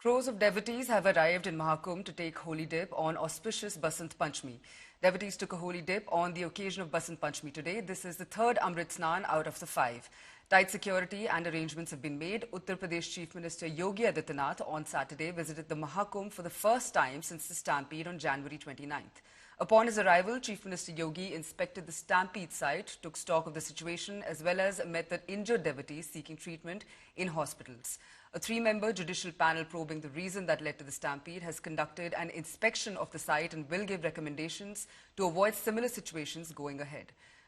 Crores of devotees have arrived in Mahakumbh to take holy dip on auspicious Basant Panchami. Devotees took a holy dip on the occasion of Basant Panchami today. This is the third Amrit Snan out of the 5. Tight security and arrangements have been made. Uttar Pradesh Chief Minister Yogi Adityanath on Saturday visited the Mahakumbh for the first time since the stampede on January 29th. Upon his arrival, Chief Minister Yogi inspected the stampede site, took stock of the situation, as well as met the injured devotees seeking treatment in hospitals. A 3-member judicial panel probing the reason that led to the stampede has conducted an inspection of the site and will give recommendations to avoid similar situations going ahead.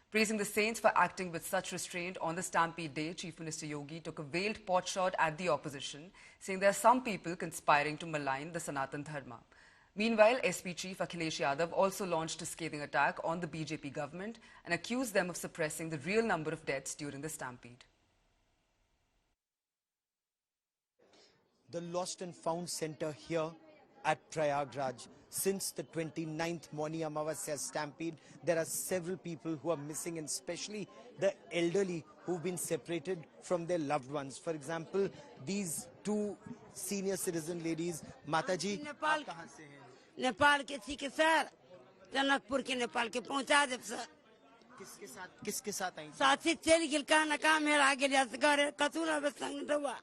Praising the saints for acting with such restraint on the stampede day, Chief Minister Yogi took a veiled potshot at the opposition, saying there are some people conspiring to malign the Sanatan Dharma. Meanwhile, SP Chief Akhilesh Yadav also launched a scathing attack on the BJP government and accused them of suppressing the real number of deaths during the stampede. The Lost and Found Center here at Prayagraj. Since the 29th Mauni Amavasya stampede, there are several people who are missing, and especially the elderly who've been separated from their loved ones. For example, these two senior citizen ladies, Mataji, Nepal कहाँ से हैं? नेपाल के थी के sir, Janakpur के नेपाल के पहुँचा दे sir. किसके साथ आई? साथी चल गिल कहना काम मेरा आगे लिया घर कतूरा बस संग दवा.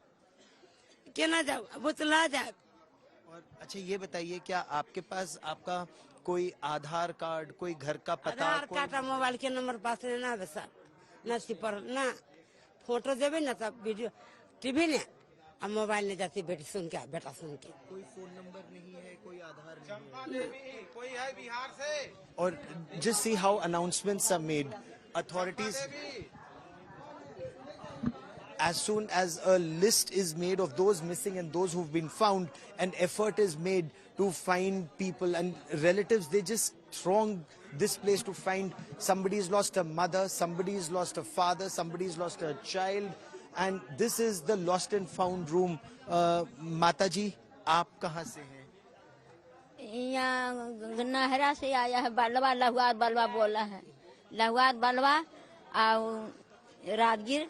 क्या ना जाओ, वो तो ला जाए. और अच्छा ये बताइए, क्या आपके पास आपका कोई आधार कार्ड, कोई घर का पता? आधार कार्ड और मोबाइल के नंबर पास ना है सर, न सिपर ना फोटो देवे ना सब वीडियो टीवी ने अब मोबाइल ने जाती बेटी सुन के बेटा सुन के. कोई फोन नंबर नहीं है, कोई आधार नहीं है, कोई है बिहार से. और just see how announcements are made. Authorities, as soon as a list is made of those missing and those who've been found, an effort is made to find people, and relatives, they just throng this place to find somebody's lost a mother, somebody's lost a father, somebody's lost a child, and this is the lost and found room. Mataji, आप कहाँ से हैं? यहाँ नहरा से आया है. बलवा लहुआ बलवा बोला है. लहुआ बलवा और राजगीर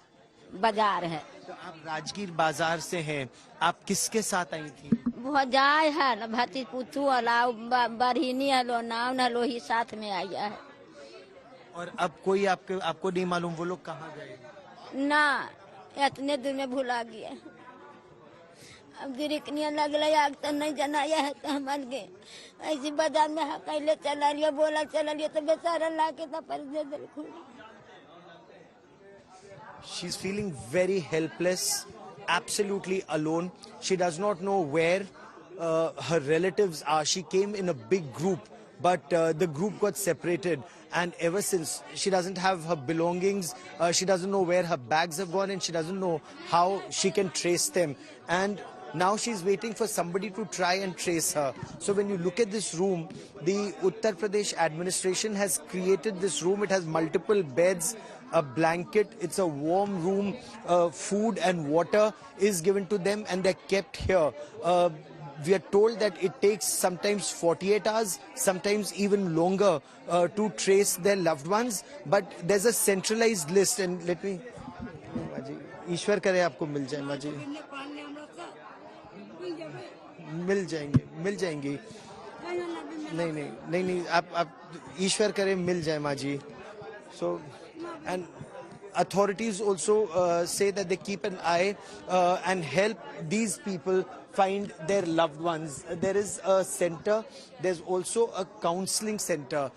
बाजार है. तो आप राजगीर बाजार से हैं. आप किसके साथ आई थी? वो जाए है न भती पुतू अलाव बरहीनी हलो नाव न लो ही साथ में आया है. और अब कोई आपको नहीं मालूम वो लोग कहाँ गए? ना इतने दूर में भुला गया. अब गिरकनिया लगल आग तो नहीं जनाया है तो हम गए ऐसी बाजार में कैले चला लिया बोला चला लिया तो बेचारा ला के तो पर दे दिल खुद. She's feeling very helpless, absolutely alone. She does not know where her relatives are. She came in a big group, but the group got separated. And ever since, she doesn't have her belongings. She doesn't know where her bags have gone, and she doesn't know how she can trace them. And now she's waiting for somebody to try and trace her. So when you look at this room, the Uttar Pradesh administration has created this room. It has multiple beds, a blanket, it's a warm room, food and water is given to them, and they're kept here. We are told that it takes sometimes 48 hours, sometimes even longer to trace their loved ones. But there's a centralized list, and let me... ईश्वर करे आपको मिल जाए माँ जी. मिल जाएंगी. नहीं आप ईश्वर करे मिल जाए माँ जी. So, and authorities also say that they keep an eye and help these people find their loved ones. There is a center, there's also a counseling center.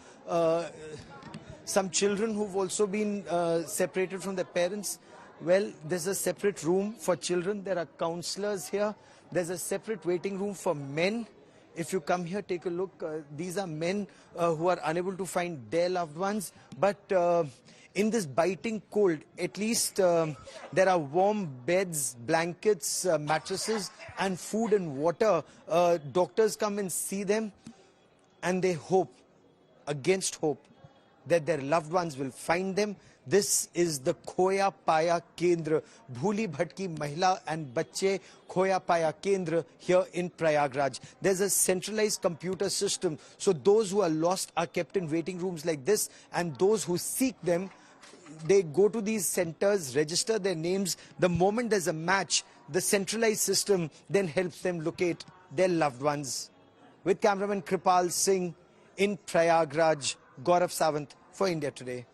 Some children who've also been separated from their parents, well, there's a separate room for children. There are counselors here. There's a separate waiting room for men. If you come here, take a look. These are men who are unable to find their loved ones. But in this biting cold, at least there are warm beds, blankets, mattresses, and food and water. Doctors come and see them, and they hope, against hope, that their loved ones will find them. This is the Khoya Paya Kendra, Bhuli Bhatki Mahila and Bacche Khoya Paya Kendra here in Prayagraj. There's a centralized computer system, so those who are lost are kept in waiting rooms like this, and those who seek them they go to these centers, register their names. The moment there's a match, the centralized system then helps them locate their loved ones. With cameraman Kripal Singh in Prayagraj, Gaurav Sawant for India Today.